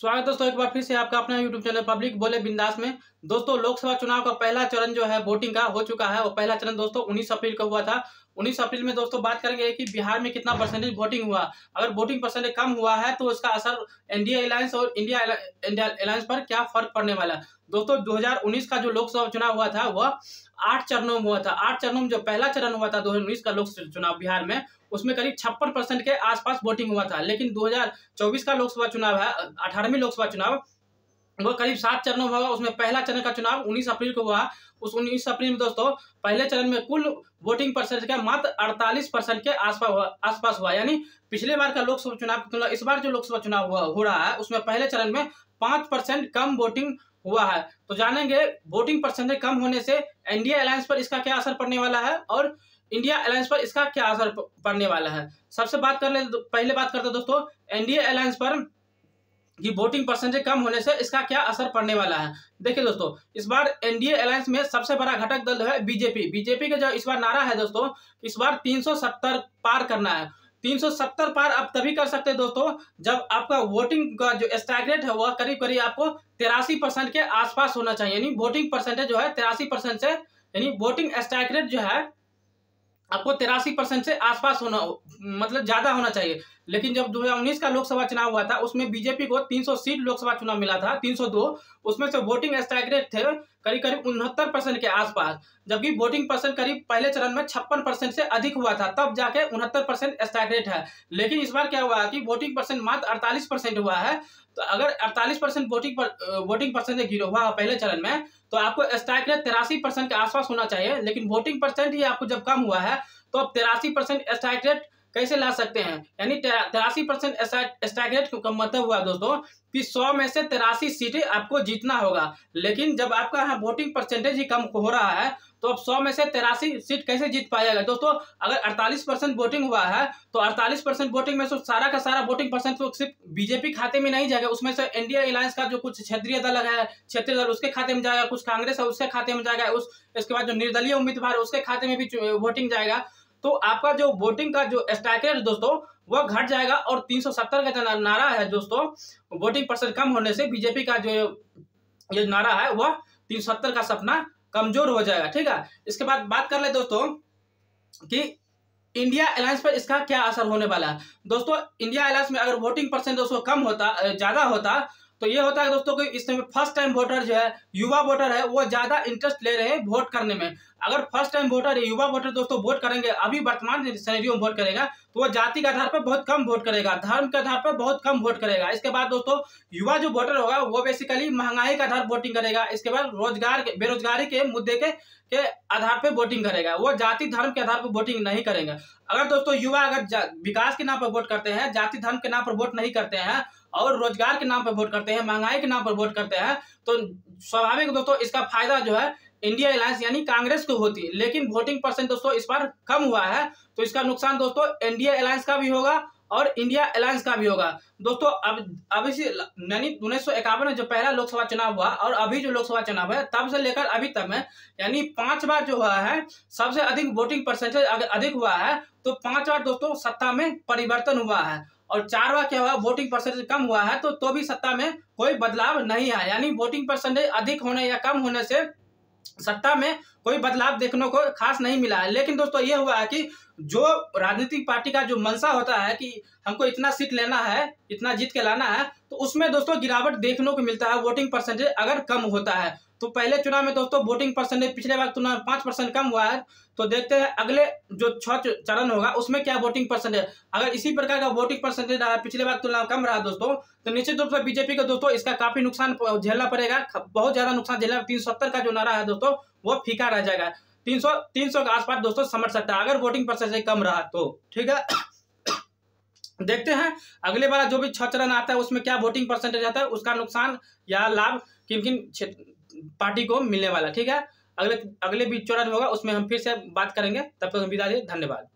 स्वागत है दोस्तों, एक बार फिर से आपका अपना यूट्यूब चैनल पब्लिक बोले बिंदास में। दोस्तों, लोकसभा चुनाव का पहला चरण जो है वोटिंग का हो चुका है। वो पहला चरण दोस्तों 19 अप्रैल को हुआ था। 19 अप्रैल में दोस्तों बात करेंगे कि बिहार में कितना परसेंटेज वोटिंग हुआ। अगर वोटिंग परसेंटेज कम हुआ है तो इसका असर एनडीए अलायंस और इंडिया अलायंस पर क्या फर्क पड़ने वाला है। दोस्तों, 2019 का जो लोकसभा चुनाव हुआ था वह 8 चरणों में हुआ था। 8 चरणों में जो पहला चरण हुआ था 2019 का लोकसभा चुनाव बिहार में, उसमें करीब 56% के आसपास वोटिंग हुआ था। लेकिन 2024 का लोकसभा चुनाव है, 18वीं लोकसभा चुनाव, वो करीब 7 चरणों में होगा। उसमें पहला चरण का चुनाव 19 अप्रैल को हुआ। उस 19 अप्रैल में दोस्तों पहले चरण में कुल वोटिंग परसेंटेज का मात्र 48% के आसपास हुआ। यानी पिछले बार का लोकसभा चुनाव की तुलना इस बार जो लोकसभा चुनाव हो रहा है उसमें पहले चरण में 5% कम वोटिंग हुआ है। तो जानेंगे वोटिंग परसेंटेज कम होने से एनडीए अलायंस पर इसका क्या असर पड़ने वाला है और इंडिया अलायंस पर इसका क्या असर पड़ने वाला है। सबसे पहले बात करते हैं दोस्तों एनडीए अलायंस पर कि वोटिंग परसेंटेज कम होने से इसका क्या असर पड़ने वाला है। देखिए दोस्तों, इस बार एनडीए अलायंस में सबसे बड़ा घटक दल है बीजेपी। बीजेपी का जो इस बार नारा है दोस्तों, इस बार 370 पार करना है। 370 पार आप तभी कर सकते हैं दोस्तों जब आपका वोटिंग का जो स्ट्राइक रेट है वह करीब करीब आपको 83% के आसपास होना चाहिए। यानी वोटिंग परसेंटेज जो है 83% से, यानी वोटिंग स्ट्राइक रेट जो है आपको 83% से आसपास होना, मतलब ज्यादा होना चाहिए। लेकिन जब 2019 का लोकसभा चुनाव हुआ था उसमें बीजेपी को 300 सीट लोकसभा चुनाव मिला था, 302। उसमें से वोटिंग स्ट्राइक रेट थे करीब 69% के आसपास, जबकि वोटिंग परसेंट करीब पहले चरण में 56% से अधिक हुआ था, तब जाके 69% स्ट्राइक रेट है। लेकिन इस बार क्या हुआ कि वोटिंग परसेंट मात्र 48% हुआ है। तो अगर 48% वोटिंग परसेंटेज गिरा हुआ पहले चरण में तो आपको स्ट्राइक रेट 83% के आसपास होना चाहिए। लेकिन वोटिंग परसेंट ही आपको जब कम हुआ है तो आप 83% स्ट्राइक रेट कैसे ला सकते हैं। यानी 83% स्ट्राइक रेट का मतलब हुआ दोस्तों कि 100 में से 83 सीटें आपको जीतना होगा। लेकिन जब आपका यहाँ वोटिंग परसेंटेज ही कम हो रहा है तो अब 100 में से 83 सीट कैसे जीत पाएगा। दोस्तों, अगर 48% वोटिंग हुआ है तो 48% वोटिंग में से सारा का सारा वोटिंग परसेंट तो सिर्फ बीजेपी खाते में नहीं जाएगा, उसमें से इंडिया अलायंस का जो कुछ क्षेत्रीय दल है, क्षेत्रीय दल उसके खाते में जाएगा, कुछ कांग्रेस है उसके खाते में जाएगा, इसके बाद जो निर्दलीय उम्मीदवार उसके खाते में भी वोटिंग जाएगा। तो आपका जो वोटिंग का जो स्ट्राइक रेट दोस्तों वह घट जाएगा। और 370 का जो नारा है दोस्तों वोटिंग परसेंट कम होने से बीजेपी का जो ये नारा है वह 370 का सपना कमजोर हो जाएगा। ठीक है, इसके बाद बात कर ले दोस्तों कि इंडिया अलायंस पर इसका क्या असर होने वाला है। दोस्तों, इंडिया अलायंस में अगर वोटिंग परसेंट दोस्तों कम होता, ज्यादा होता, तो ये होता है दोस्तों कि इस समय फर्स्ट टाइम वोटर जो है, युवा वोटर है, वो ज्यादा इंटरेस्ट ले रहे हैं वोट करने में। अगर फर्स्ट टाइम वोटर है, युवा वोटर दोस्तों वोट करेंगे, अभी वर्तमान सिनेरियो में वोट करेगा तो वो जाति के आधार पर बहुत कम वोट करेगा, धर्म के आधार पर बहुत कम वोट करेगा। इसके बाद दोस्तों युवा जो वोटर होगा वो बेसिकली महंगाई के आधार वोटिंग करेगा। इसके बाद बेरोजगारी के मुद्दे के आधार पर वोटिंग करेगा, वो जाति धर्म के आधार पर वोटिंग नहीं करेंगे। अगर दोस्तों युवा अगर विकास के नाम पर वोट करते हैं, जाति धर्म के नाम पर वोट नहीं करते हैं और रोजगार के नाम पर वोट करते हैं, महंगाई के नाम पर वोट करते हैं, तो स्वाभाविक दोस्तों इसका फायदा जो है इंडिया अलायंस यानी कांग्रेस को होती है। लेकिन वोटिंग परसेंट दोस्तों इस बार कम हुआ है तो इसका नुकसान दोस्तों एनडीए अलायंस का भी होगा और इंडिया अलायंस का भी होगा। दोस्तों अब इसी यानी 1951 में जो पहला लोकसभा चुनाव हुआ और अभी जो लोकसभा चुनाव है तब से लेकर अभी तक में यानी 5 बार जो हुआ है सबसे अधिक वोटिंग परसेंटेज अगर अधिक हुआ है तो 5 बार दोस्तों सत्ता में परिवर्तन हुआ है। और 4 बार क्या हुआ वोटिंग परसेंटेज कम हुआ है तो भी सत्ता में कोई बदलाव नहीं आया। यानी वोटिंग परसेंटेज अधिक होने या कम होने से सत्ता में कोई बदलाव देखने को खास नहीं मिला है। लेकिन दोस्तों ये हुआ है कि जो राजनीतिक पार्टी का जो मंशा होता है कि हमको इतना सीट लेना है, इतना जीत के लाना है, तो उसमें दोस्तों गिरावट देखने को मिलता है वोटिंग परसेंटेज अगर कम होता है। तो पहले चुनाव में दोस्तों वोटिंग परसेंटेज पिछले बार तुलना में 5% कम हुआ है। तो देखते हैं अगले जो 6 चरण होगा उसमें क्या वोटिंग परसेंटेज। अगर इसी प्रकार का वोटिंग परसेंटेज रहा, पिछले बार तुलना में कम रहा दोस्तों, तो निश्चित रूप से बीजेपी को दोस्तों इसका काफी नुकसान झेलना पड़ेगा, बहुत ज्यादा नुकसान झेलना। 370 का जो नारा है दोस्तों वो फीका रह जाएगा। 300 के आसपास दोस्तों समझ सकता है अगर वोटिंग परसेंटेज कम रहा तो। ठीक है, देखते हैं अगले बार जो भी 6 चरण आता है उसमें क्या वोटिंग परसेंटेज आता है, उसका नुकसान या लाभ किन किन पार्टी को मिलने वाला। ठीक है, अगले भी चरण होगा उसमें हम फिर से बात करेंगे। तब तक हम विदा दीजिए, धन्यवाद।